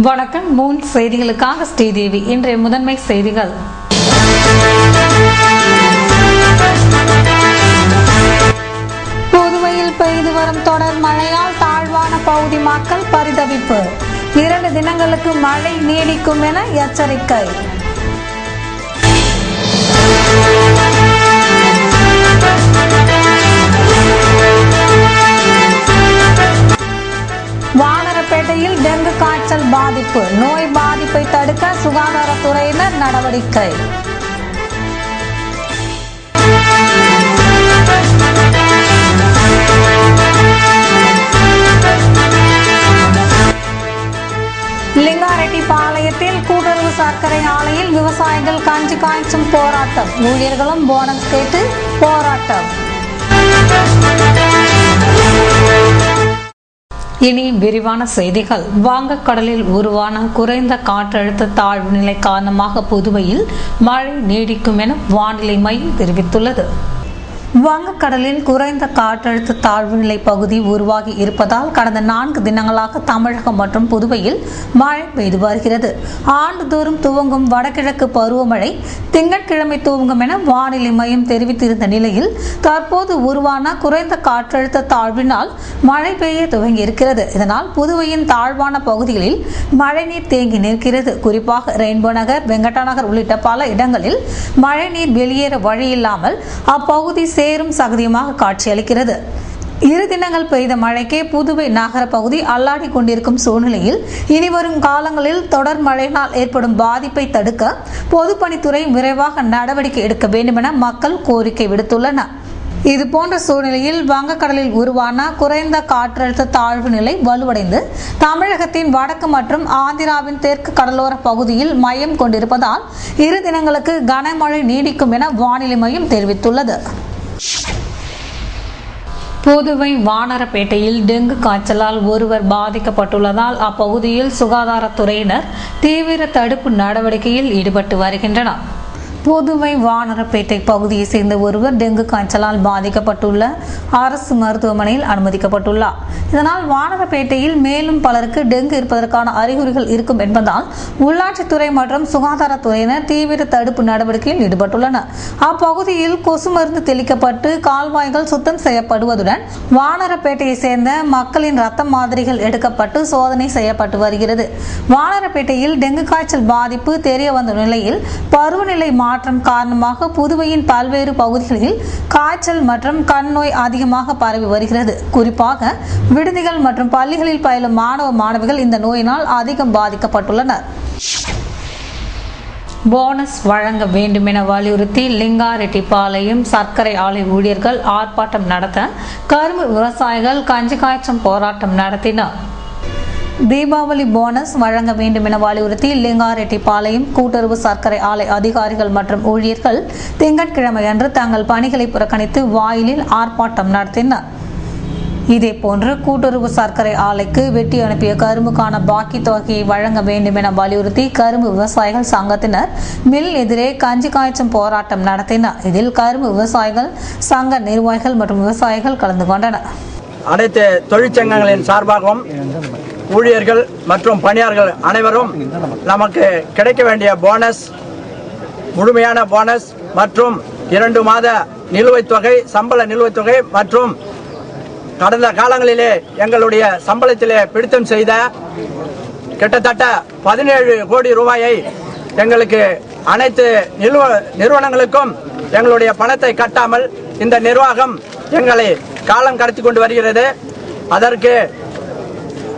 வணக்கம். மூன் செய்திகளுக்காக ஸ்ரீதேவி. இன்றைய முதன்மை செய்திகள். புதுவையில் பெய்து வரும் தொடர் மழையால் தாழ்வான பகுதி மக்கள் பரிதவிப்பு. 2 தினங்களுக்கு மழை நீடிக்கும் என எச்சரிக்கை. வானரப்பேட்டையில் டெங்கு காய்ச்சல் பாதிப்பு. நோய் பாதிப்பை தடுக்க சுகாதாரத்துறையினர் நடவடிக்கை. லிங்காரெட்டிபாளையத்தில் கூட்டுறவு சர்க்கரை ஆலையில் விவசாயிகள் கஞ்சி காய்ச்சும் போராட்டம். ஊழியர்களும் போனஸ் கேட்டு போராட்டம். இனி விரிவான செய்திகள். வங்கக்கடலில் உருவான குறைந்த காற்றழுத்த தாழ்வு நிலை காரணமாக புதுவையில் மழை நீடிக்கும் என வானிலை மையம் தெரிவித்துள்ளது. வங்கக்கடலில் குறைந்த காற்றழுத்த தாழ்வு நிலை பகுதி உருவாகி இருப்பதால் கடந்த 4 தினங்களாக தமிழகம் மற்றும் புதுவையில் மழை பெய்து வருகிறது. ஆண்டுதோறும் துவங்கும் வடகிழக்கு பருவமழை திங்கட்கிழமை துவங்கும் என வானிலை மையம் தெரிவித்திருந்த நிலையில் தற்போது உருவான குறைந்த காற்றழுத்த தாழ்வினால் மழை பெய்ய துவங்கி இருக்கிறது. இதனால் புதுவையின் தாழ்வான பகுதிகளில் மழைநீர் தேங்கி நிற்கிறது. குறிப்பாக ரெயின்போ நகர், வெங்கடா நகர் உள்ளிட்ட பல இடங்களில் மழைநீர் வெளியேற வழியில்லாமல் அப்பகுதி சேரும் சகதியுமாக காட்சியளிக்கிறது. 2 தினங்கள் பெய்த மழைக்கே புதுவை நகர பகுதி அல்லாடி கொண்டிருக்கும் சூழ்நிலையில் இனிவரும் காலங்களில் தொடர் மழையினால் ஏற்படும் பாதிப்பை தடுக்க பொதுப்பணித்துறை விரைவாக நடவடிக்கை எடுக்க வேண்டும் என மக்கள் கோரிக்கை விடுத்துள்ளனர். இதுபோன்ற சூழ்நிலையில் வங்கக்கடலில் உருவான குறைந்த காற்றழுத்த தாழ்வு நிலை வலுவடைந்து தமிழகத்தின் வடக்கு மற்றும் ஆந்திராவின் தெற்கு கடலோர பகுதியில் மையம் கொண்டிருப்பதால் 2 தினங்களுக்கு கனமழை நீடிக்கும் என வானிலை மையம் தெரிவித்துள்ளது. புதுவை வானரப்பேட்டையில் டெங்கு காய்ச்சலால் ஒருவர் பாதிக்கப்பட்டுள்ளதால் அப்பகுதியில் சுகாதாரத்துறையினர் தீவிர தடுப்பு நடவடிக்கையில் ஈடுபட்டு வருகின்றனர். புதுவை வானரப்பேட்டை பகுதியை சேர்ந்த ஒருவர் டெங்கு காய்ச்சலால் பாதிக்கப்பட்டுள்ள அரசு மருத்துவமனையில் அனுமதிக்கப்பட்டுள்ளார். இதனால் வானரப்பேட்டையில் மேலும் பலருக்கு டெங்கு இருப்பதற்கான அறிகுறிகள் இருக்கும் என்பதால் உள்ளாட்சித்துறை மற்றும் சுகாதாரத்துறையினர் தீவிர தடுப்பு நடவடிக்கையில் ஈடுபட்டுள்ளனர். அப்பகுதியில் கொசு மருந்து தெளிக்கப்பட்டு கால்வாய்கள் சுத்தம் செய்யப்படுவதுடன் வானரப்பேட்டையை சேர்ந்த மக்களின் ரத்த மாதிரிகள் எடுக்கப்பட்டு சோதனை செய்யப்பட்டு வருகிறது. வானரப்பேட்டையில் டெங்கு காய்ச்சல் பாதிப்பு தெரிய வந்த நிலையில் பருவநிலை மாற்றம் காரணமாக புதுவையின் பல்வேறு பகுதிகளில் காய்ச்சல் மற்றும் கண் நோய் அதிகமாக பரவி வருகிறது. குறிப்பாக விடுதிகள் மற்றும் பள்ளிகளில் பயிலும் மாணவ மாணவிகள் இந்த நோயினால் அதிகம் பாதிக்கப்பட்டுள்ளனர். போனஸ் வழங்க வேண்டும் என வலியுறுத்தி லிங்காரெட்டிபாளையம் சர்க்கரை ஆலை ஊழியர்கள் ஆர்ப்பாட்டம் நடத்த கரும்பு விவசாயிகள் கஞ்சி காய்ச்சும் போராட்டம் நடத்தினர். தீபாவளி போனஸ் வழங்க வேண்டும் என வலியுறுத்தி லிங்காரெட்டிபாளையம் கூட்டுறவு சர்க்கரை ஆலை அதிகாரிகள் மற்றும் ஊழியர்கள் திங்கட்கிழமை அன்று தங்கள் பணிகளை புறக்கணித்து வாயிலில் ஆர்ப்பாட்டம் நடத்தினர். இதேபோன்று கூட்டுறவு சர்க்கரை ஆலைக்கு வெட்டி அனுப்பிய கரும்புக்கான பாக்கி தொகையை வழங்க வேண்டும் என வலியுறுத்தி கரும்பு விவசாயிகள் சங்கத்தினர் மில் எதிரே கஞ்சி காய்ச்சும் போராட்டம் நடத்தினர். இதில் கரும்பு விவசாயிகள் சங்க நிர்வாகிகள் மற்றும் விவசாயிகள் கலந்து கொண்டனர். அனைத்து தொழிற்சங்கங்களின் சார்பாகவும் ஊழியர்கள் மற்றும் பணியாளர்கள் அனைவரும் நமக்கு கிடைக்க வேண்டிய போனஸ், முழுமையான போனஸ் மற்றும் 2 மாத நிலுவைத் தொகை, சம்பள நிலுவைத் தொகை மற்றும் கடந்த காலங்களிலே எங்களுடைய சம்பளத்திலே பிடித்தம் செய்த கிட்டத்தட்ட 17 கோடி ரூபாயை எங்களுக்கு அனைத்து நிறுவனங்களுக்கும் எங்களுடைய பணத்தை கட்டாமல் இந்த நிர்வாகம் எங்களை காலம் கடத்தி கொண்டு வருகிறது. அதற்கு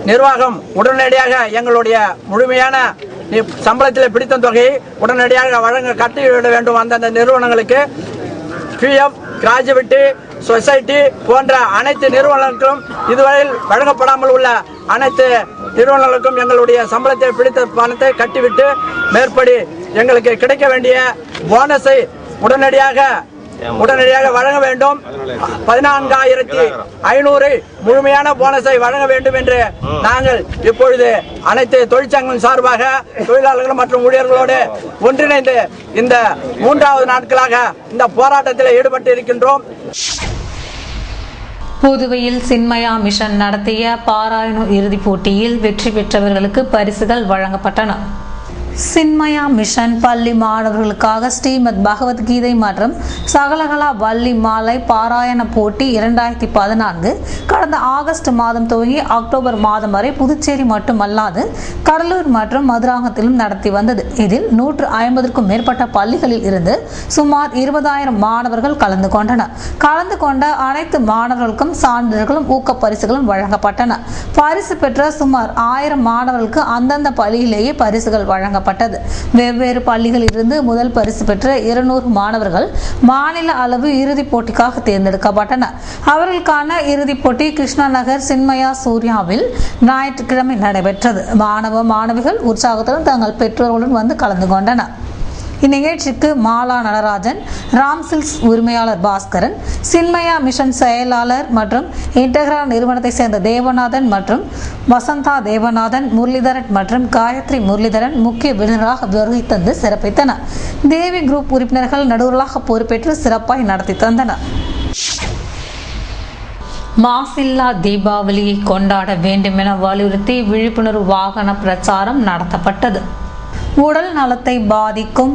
நிர்வாகம் உடனடியாக எங்களுடைய முழுமையான சம்பளத்தில் பிடித்த தொகையை உடனடியாக வழங்க கட்டிவிட வேண்டும். அந்தந்த நிறுவனங்களுக்கு பிஎஃப், கிராஜுவேட், சொசைட்டி போன்ற அனைத்து நிறுவனங்களுக்கும் இதுவரையில் வழங்கப்படாமல் உள்ள அனைத்து நிறுவனங்களுக்கும் எங்களுடைய சம்பளத்தில் பிடித்த பணத்தை கட்டிவிட்டு மேற்படி எங்களுக்கு கிடைக்க வேண்டிய போனஸை உடனடியாக வழங்க வேண்டும். 14,500 முழுமையான போனஸை வழங்க வேண்டும் என்று நாங்கள் இப்பொழுது அனைத்து தொழிற்சங்கங்கள் சார்பாக தொழிலாளர்கள் மற்றும் ஊழியர்களோடு ஒன்றிணைந்து இந்த 3வது நாட்களாக இந்த போராட்டத்தில் ஈடுபட்டு இருக்கின்றோம். புதுவையில் சின்மயா மிஷன் நடத்திய பாராயண இறுதிப் போட்டியில் வெற்றி பெற்றவர்களுக்கு பரிசுகள் வழங்கப்பட்டன. சின்மயா மிஷன் பள்ளி மாணவர்களுக்காக ஸ்ரீமத் பகவத்கீதை மற்றும் சகலகலா வள்ளி மாலை பாராயண போட்டி 2014 கடந்த ஆகஸ்ட் மாதம் துவங்கி அக்டோபர் மாதம் வரை புதுச்சேரி மட்டுமல்லாது கடலூர் மற்றும் மதுராந்தகத்திலும் நடத்தி வந்தது. இதில் 150க்கும் மேற்பட்ட பள்ளிகளில் இருந்து சுமார் 20,000 மாணவர்கள் கலந்து கொண்டனர். கலந்து கொண்ட அனைத்து மாணவர்களுக்கும் சான்றிதழ்களும் ஊக்க பரிசுகளும் வழங்கப்பட்டன. பரிசு பெற்ற சுமார் 1000 மாணவர்களுக்கு அந்தந்த பள்ளியிலேயே பரிசுகள் வழங்கப்பட்டன. வெவ்வேறு பள்ளிகளில் இருந்து முதல் பரிசு பெற்ற 200 மாணவர்கள் மாநில அளவு இறுதிப் போட்டிக்காக தேர்ந்தெடுக்கப்பட்டனர். அவர்களுக்கான இறுதிப் போட்டி கிருஷ்ணா நகர் சின்மயா சூர்யாவில் ஞாயிற்றுக்கிழமை நடைபெற்றது. மாணவ மாணவிகள் உற்சாகத்துடன் தங்கள் பெற்றோர்களுடன் வந்து கலந்து கொண்டனர். இந்நிகழ்ச்சிக்கு மாலா நடராஜன், ராம்சில்ஸ் உரிமையாளர் பாஸ்கரன், சின்மயா மிஷன் செயலாளர் மற்றும் இன்டெக்ரா நிறுவனத்தை சேர்ந்த தேவநாதன் மற்றும் வசந்தா தேவநாதன், முரளிதரன் மற்றும் காயத்ரி முரளிதரன் முக்கிய விருந்தினராக வருகை தந்து சிறப்பித்தனர். தேவி குரூப் உறுப்பினர்கள் நடுவர்களாக பொறுப்பேற்று சிறப்பாய் நடத்தி தந்தனர். மாசில்லா தீபாவளியை கொண்டாட வேண்டும் என வலியுறுத்தி விழிப்புணர்வு வாகன பிரச்சாரம் நடத்தப்பட்டது. உடல் நலத்தை பாதிக்கும்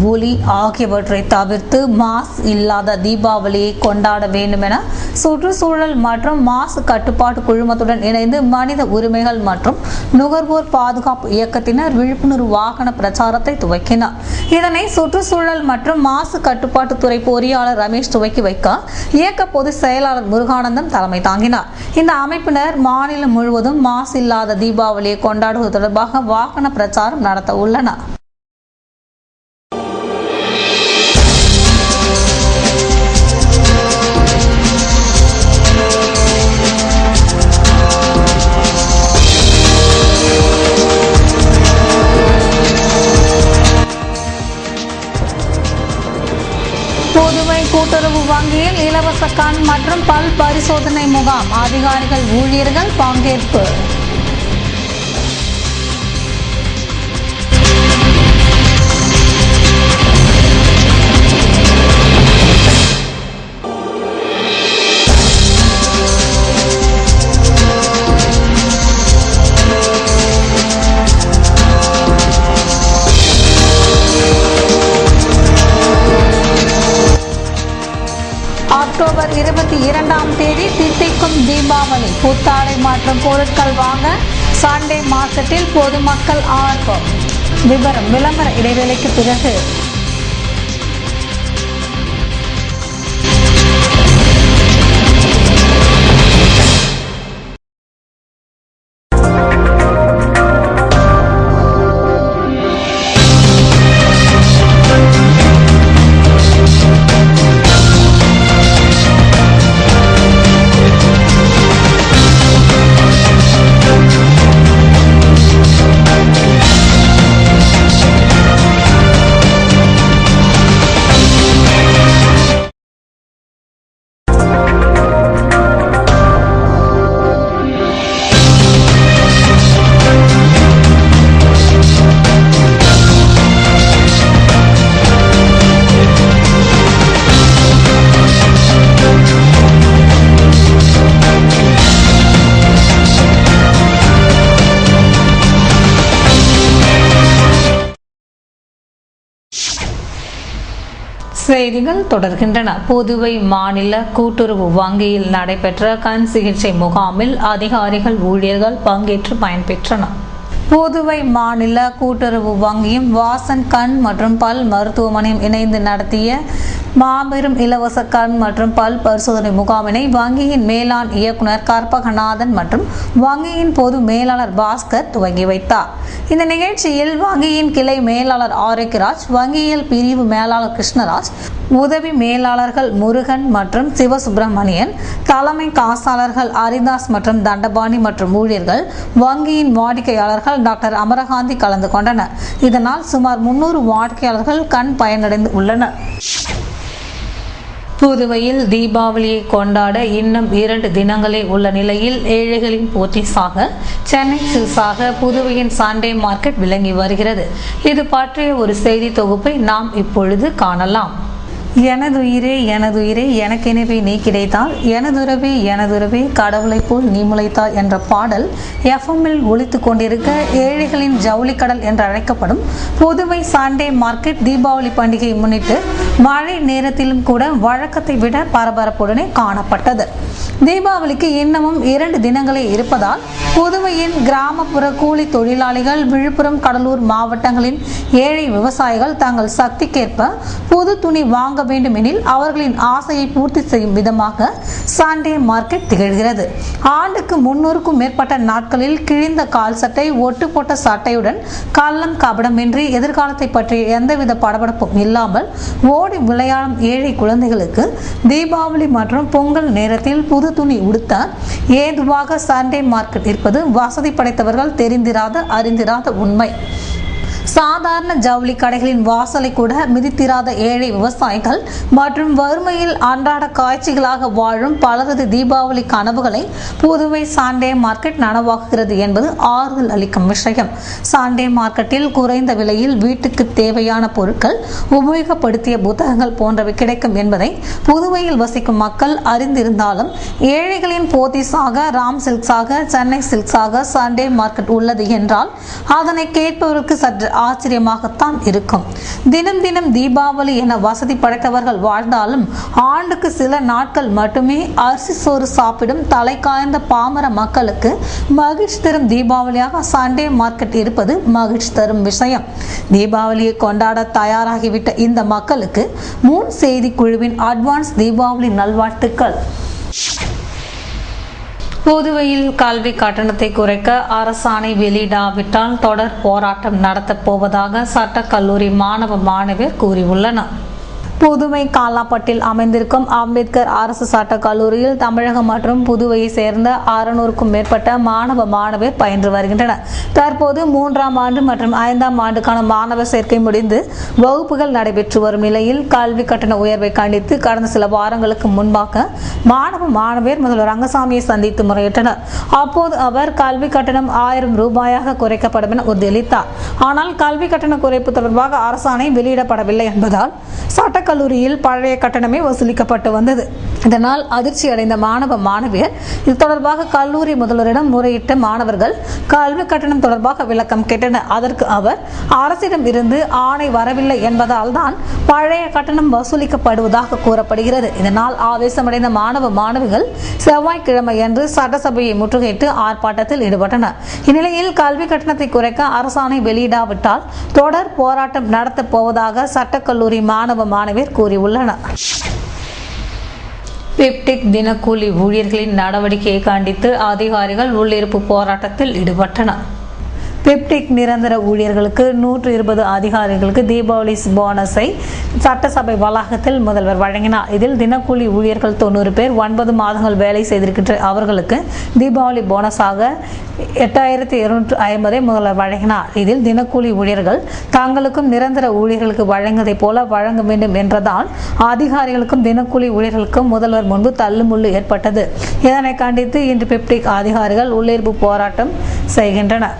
ஒலி ஆகியவற்றை தவிர்த்து மாசு இல்லாத தீபாவளியை கொண்டாட வேண்டும் என சுற்றுச்சூழல் மற்றும் மாசு கட்டுப்பாட்டு குழுமத்துடன் இணைந்து மனித உரிமைகள் மற்றும் நுகர்வோர் பாதுகாப்பு இயக்கத்தினர் விழிப்புணர்வு வாகன பிரச்சாரத்தை துவக்கினார். இதனை சுற்றுச்சூழல் மற்றும் மாசு கட்டுப்பாட்டு துறை பொறியாளர் ரமேஷ் துவக்கி வைக்க இயக்க பொதுச் செயலாளர் முருகானந்தம் தலைமை தாங்கினார். இந்த அமைப்பினர் மாநிலம் முழுவதும் மாசு இல்லாத தீபாவளியை கொண்டாடுவது தொடர்பாக வாகன பிரச்சாரம் நடத்த உள்ளன. புதுவை கூட்டுறவு வங்கியில் இலவச கண் மற்றும் பல் பரிசோதனை முகாம், அதிகாரிகள் ஊழியர்கள் பங்கேற்பு. அக்டோபர் 22ஆம் தேதி தித்திக்கும் தீபாவளி. புத்தாடை மற்றும் பொருட்கள் வாங்க சண்டே மார்க்கெட்டில் பொதுமக்கள் ஆர்வம். விவரம் விளம்பர இடைவேளைக்கு பிறகு. செய்திகள் தொடர்கின்றன. புதுவை மாநில கூட்டுறவு வங்கியில் நடைபெற்ற கண் சிகிச்சை முகாமில் அதிகாரிகள் ஊழியர்கள் பங்கேற்று பயன்பெற்றனர். புதுவை மாநில கூட்டுறவு வங்கியும் வாசன் கண் மற்றும் பல் மருத்துவமனையும் இணைந்து நடத்திய மாபெரும் இலவச கண் மற்றும் பல் பரிசோதனை முகாமினை வங்கியின் மேலாண் இயக்குனர் கற்பகநாதன் மற்றும் வங்கியின் பொது மேலாளர் பாஸ்கர் துவங்கி வைத்தார். இந்த நிகழ்ச்சியில் வங்கியின் கிளை மேலாளர் ஆரோக்கியராஜ், வங்கியியல் பிரிவு மேலாளர் கிருஷ்ணராஜ், உதவி மேலாளர்கள் முருகன் மற்றும் சிவசுப்பிரமணியன், தலைமை காசாளர்கள் ஹரிதாஸ் மற்றும் தண்டபாணி மற்றும் ஊழியர்கள், வங்கியின் வாடிக்கையாளர்கள் டாக்டர் அமரகாந்தி கலந்து கொண்டனர். இதனால் சுமார் 300 வாடிக்கையாளர்கள் கண் பயனடைந்து உள்ளனர். புதுவையில் தீபாவளியை கொண்டாட இன்னும் 2 தினங்களே உள்ள நிலையில் ஏழைகளின் போத்தீஸாக சென்னை சில்ஸாக புதுவையின் சண்டே மார்க்கெட் விளங்கி வருகிறது. இது பற்றிய ஒரு செய்தி தொகுப்பை நாம் இப்பொழுது காணலாம். எனதுயிரே எனதுயிரே எனக்கெனவே நீ கிடைத்தால் எனதுறவே கடவுளை போல் நீ முளைத்தாய் என்ற பாடல் எஃப்எம்மில் ஒலித்து கொண்டிருக்க ஏழைகளின் ஜவுளிக்கடல் என்று அழைக்கப்படும் புதுவை சண்டே மார்க்கெட் தீபாவளி பண்டிகையை முன்னிட்டு மழை நேரத்திலும் கூட வழக்கத்தை விட பரபரப்புடனே காணப்பட்டது. தீபாவளிக்கு இன்னமும் 2 தினங்களே இருப்பதால் புதுவையின் கிராமப்புற கூலி தொழிலாளிகள், விழுப்புரம், கடலூர் மாவட்டங்களின் ஏழை விவசாயிகள் தங்கள் சக்திக்கேற்ப புது துணி வாங்க வேண்டுமெனில் அவர்களின் ஆசையை பூர்த்தி செய்யும் விதமாக சண்டே மார்க்கெட் திகழ்கிறது. ஆண்டுக்கு 300க்கும் மேற்பட்ட நாட்களில் கிழிந்த கால் சட்டை, ஒட்டு போட்ட சட்டையுடன் கள்ளம் கபடமின்றி எதிர்காலத்தை பற்றிய எந்தவித படபடப்பும் இல்லாமல் ஓடி விளையாடும் ஏழை குழந்தைகளுக்கு தீபாவளி மற்றும் பொங்கல் நேரத்தில் புது துணி உடுத்த ஏதுவாக சண்டே மார்க்கெட் இருப்பது வசதி படைத்தவர்கள் தெரிந்திராத அறிந்திராத உண்மை. சாதாரண ஜவுளி கடைகளின் வாசலை கூட மிதித்திராத ஏழை விவசாயிகள் மற்றும் வறுமையில் அன்றாட காட்சிகளாக வாழும் பலரது தீபாவளி கனவுகளை புதுவை சண்டே மார்க்கெட் நனவாக்குகிறது என்பது ஆறுதல் அளிக்கும் விஷயம். சண்டே மார்க்கெட்டில் குறைந்த விலையில் வீட்டுக்கு தேவையான பொருட்கள், உபயோகப்படுத்திய புத்தகங்கள் போன்றவை கிடைக்கும் என்பதை புதுவையில் வசிக்கும் மக்கள் அறிந்திருந்தாலும் ஏழைகளின் போத்தீஸாக, ராம் சில்க்ஸாக, சென்னை சில்க்ஸாக சண்டே மார்க்கெட் உள்ளது என்றால் அதனை கேட்பவருக்கு சற்று ஆச்சரியமாகத்தான் இருக்கும். தினம் தினம் தீபாவளி என வசதி படைத்தவர்கள் வாழ்ந்தாலும் ஆண்டுக்கு சில நாட்கள் மட்டுமே அரிசி சோறு சாப்பிடும் தலை காய்ந்த பாமர மக்களுக்கு மகிழ்ச்சி தரும் தீபாவளியாக சண்டே மார்க்கெட் இருப்பது மகிழ்ச்சி தரும் விஷயம். தீபாவளியை கொண்டாட தயாராகிவிட்ட இந்த மக்களுக்கு மூன் செய்தி குழுவின் அட்வான்ஸ் தீபாவளி நல்வாழ்த்துக்கள். புதுவையில் கல்வி கட்டணத்தை குறைக்க அரசாணை வெளியிடாவிட்டால் தொடர் போராட்டம் நடத்தப் போவதாக சட்டக்கல்லூரி மாணவ மாணவியர் கூறியுள்ளனர். புதுவை காலாப்பட்டில் அமைந்திருக்கும் அம்பேத்கர் அரசு சட்டக் கல்லூரியில் தமிழகம் மற்றும் புதுவையை சேர்ந்த 600க்கும் மேற்பட்ட மாணவ மாணவியர் பயின்று வருகின்றனர். தற்போது 3ஆம் ஆண்டு மற்றும் 5ஆம் ஆண்டுக்கான மாணவர் சேர்க்கை முடிந்து வகுப்புகள் நடைபெற்று வரும் நிலையில் கல்வி கட்டண உயர்வை கண்டித்து கடந்த சில வாரங்களுக்கு முன்பாக மாணவ மாணவியர் முதல்வர் ரங்கசாமியை சந்தித்து முறையிட்டனர். அப்போது அவர் கல்வி கட்டணம் 1000 ரூபாயாக குறைக்கப்படும் என உறுதியளித்தார். ஆனால் கல்வி கட்டண குறைப்பு தொடர்பாக அரசாணை வெளியிடப்படவில்லை என்பதால் சட்டக்கல்லூரியில் பழைய கட்டணமே வசூலிக்கப்பட்டு வந்தது. இதனால் அதிர்ச்சி அடைந்த மாணவ மாணவியர் இது தொடர்பாக கல்லூரி முதல்வரிடம் முறையிட்ட மாணவர்கள் கல்வி கட்டணம் தொடர்பாக விளக்கம் கேட்டனர். அதற்கு அவர் அரசிடம் இருந்து ஆணை வரவில்லை என்பதால் தான் பழைய கட்டணம் வசூலிக்கப்படுவதாக கூறப்படுகிறது. இதனால் ஆவேசமடைந்த மாணவ மாணவிகள் செவ்வாய்க்கிழமை அன்று சட்டசபையை முற்றுகையிட்டு ஆர்ப்பாட்டத்தில் ஈடுபட்டனர். இந்நிலையில் கல்வி கட்டணத்தை குறைக்க அரசாணை வெளியிடாவிட்டால் தொடர் போராட்டம் நடத்தப் போவதாக சட்டக்கல்லூரி மாணவ மாணவியர் கூறியுள்ளனர். பெப்டிக் தினக்கூலி ஊழியர்களின் நடவடிக்கையை கண்டித்து அதிகாரிகள் உள்ளிருப்பு போராட்டத்தில் ஈடுபட்டனர். பெப்டிக் நிரந்தர ஊழியர்களுக்கு 120 அதிகாரிகளுக்கு தீபாவளி போனஸை சட்டசபை வளாகத்தில் முதல்வர் வழங்கினார். இதில் தினக்கூலி ஊழியர்கள் 90 பேர் 9 மாதங்கள் வேலை செய்திருக்கின்ற அவர்களுக்கு தீபாவளி போனஸாக 8250 முதல்வர் வழங்கினார். இதில் தினக்கூலி ஊழியர்கள் தங்களுக்கும் நிரந்தர ஊழியர்களுக்கு வழங்குவதை போல வழங்க வேண்டும் என்றதால் அதிகாரிகளுக்கும் தினக்கூலி ஊழியர்களுக்கும் முதல்வர் முன்பு தள்ளுமுள்ளு ஏற்பட்டது. இதனை கண்டித்து இன்று பெப்டிக் அதிகாரிகள் உள்ளிருப்பு போராட்டம் செய்கின்றனர்.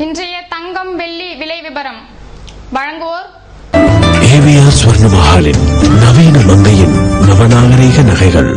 இன்றைய தங்கம் வெள்ளி விலை விபரம் வழங்குவோர் ஏவிஆர் ஸ்வர்ண மஹாலின் நவீன மங்கையின் நவநாகரீக நகைகள்.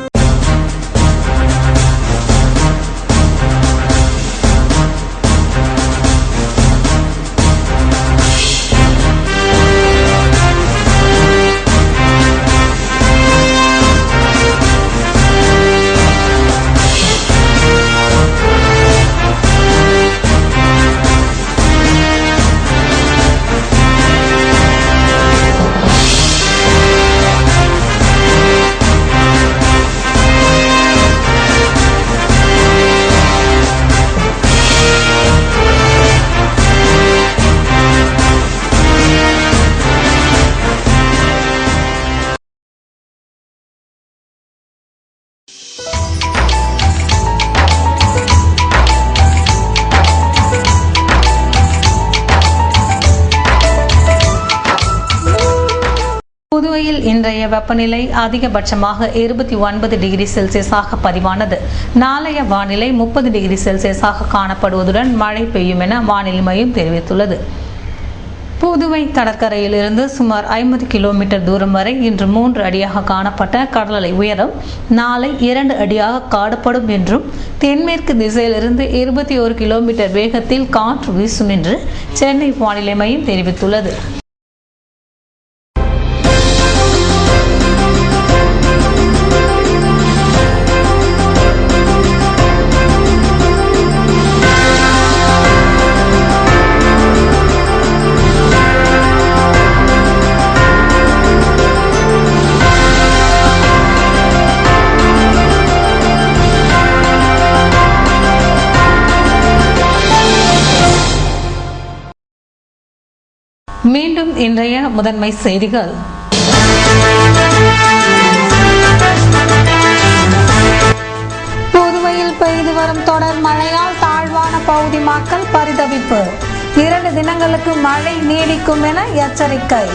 புதுவையில் இன்றைய வெப்பநிலை அதிகபட்சமாக 29 டிகிரி செல்சியஸாக பதிவானது. நாளைய வானிலை 30 டிகிரி செல்சியஸாக காணப்படுவதுடன் மழை பெய்யும் என வானிலை மையம் தெரிவித்துள்ளது. புதுவை கடற்கரையிலிருந்து சுமார் 50 கிலோமீட்டர் தூரம் வரை இன்று 3 அடியாக காணப்பட்ட கடல் உயரம் நாளை 2 அடியாக காணப்படும் என்றும், தென்மேற்கு திசையிலிருந்து 21 கிலோமீட்டர் வேகத்தில் காற்று வீசும் என்று சென்னை வானிலை மையம் தெரிவித்துள்ளது. மீண்டும் இன்றைய முதன்மை செய்திகள். புதுவையில் பெய்து வரும் தொடர் மழையால் தாழ்வான பகுதி மக்கள் பரிதவிப்பு. 2 தினங்களுக்கு மழை நீடிக்கும் என எச்சரிக்கை.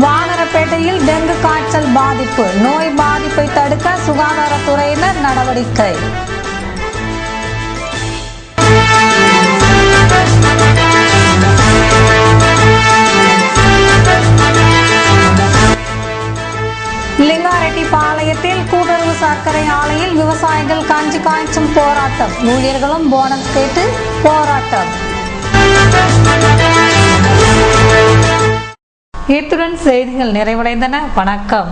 வானரப்பேட்டையில் டெங்கு காய்ச்சல் பாதிப்பு. நோய் பாதிப்பை தடுக்க சுகாதாரத்துறையினர் நடவடிக்கை. லிங்காரெட்டிப்பாளையத்தில் கூட்டுறவு சர்க்கரை ஆலையில் விவசாயிகள் கஞ்சி காய்ச்சும் போராட்டம். ஊழியர்களும் போனஸ் கேட்டு போராட்டம். இத்துடன் செய்திகள் நிறைவடைந்தன. வணக்கம்.